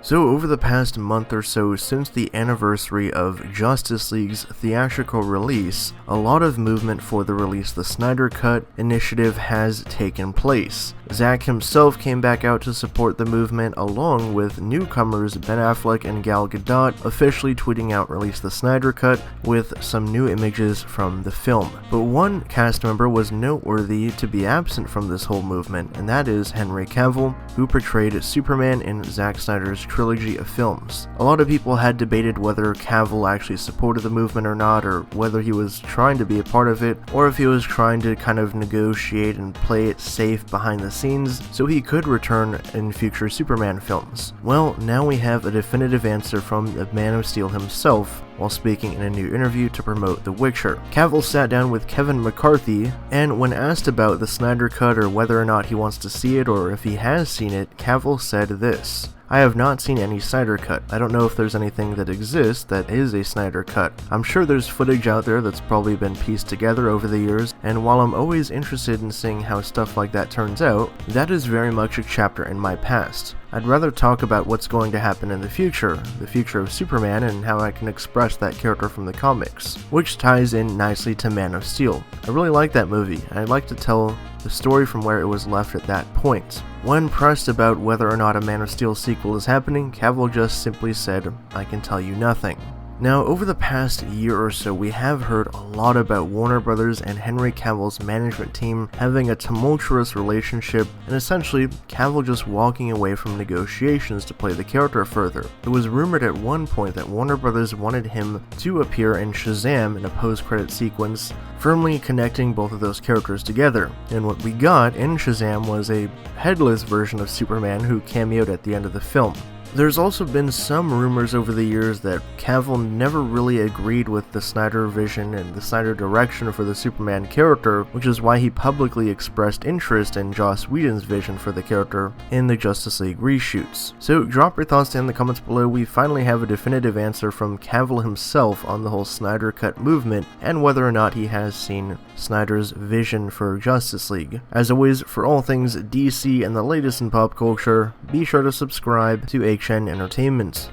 So over the past month or so since the anniversary of Justice League's theatrical release, a lot of movement for the Release the Snyder Cut initiative has taken place. Zack himself came back out to support the movement along with newcomers Ben Affleck and Gal Gadot officially tweeting out Release the Snyder Cut with some new images from the film. But one cast member was noteworthy to be absent from this whole movement, and that is Henry Cavill, who portrayed Superman in Zack Snyder's trilogy of films. A lot of people had debated whether Cavill actually supported the movement or not, or whether he was trying to be a part of it, or if he was trying to kind of negotiate and play it safe behind the scenes so he could return in future Superman films. Well, now we have a definitive answer from the Man of Steel himself while speaking in a new interview to promote The Witcher. Cavill sat down with Kevin McCarthy, and when asked about the Snyder Cut or whether or not he wants to see it or if he has seen it, Cavill said this: "I have not seen any Snyder Cut. I don't know if there's anything that exists that is a Snyder Cut. I'm sure there's footage out there that's probably been pieced together over the years, and while I'm always interested in seeing how stuff like that turns out, that is very much a chapter in my past. I'd rather talk about what's going to happen in the future of Superman, and how I can express that character from the comics," which ties in nicely to Man of Steel. I really like that movie, and I'd like to tell the story from where it was left at that point. When pressed about whether or not a Man of Steel sequel is happening, Cavill just simply said, "I can tell you nothing." Now, over the past year or so, we have heard a lot about Warner Brothers and Henry Cavill's management team having a tumultuous relationship, and essentially, Cavill just walking away from negotiations to play the character further. It was rumored at one point that Warner Brothers wanted him to appear in Shazam in a post-credit sequence, firmly connecting both of those characters together, and what we got in Shazam was a headless version of Superman who cameoed at the end of the film. There's also been some rumors over the years that Cavill never really agreed with the Snyder vision and the Snyder direction for the Superman character, which is why he publicly expressed interest in Joss Whedon's vision for the character in the Justice League reshoots. So drop your thoughts down in the comments below. We finally have a definitive answer from Cavill himself on the whole Snyder Cut movement and whether or not he has seen Snyder's vision for Justice League. As always, for all things DC and the latest in pop culture, be sure to subscribe to HN Entertainment.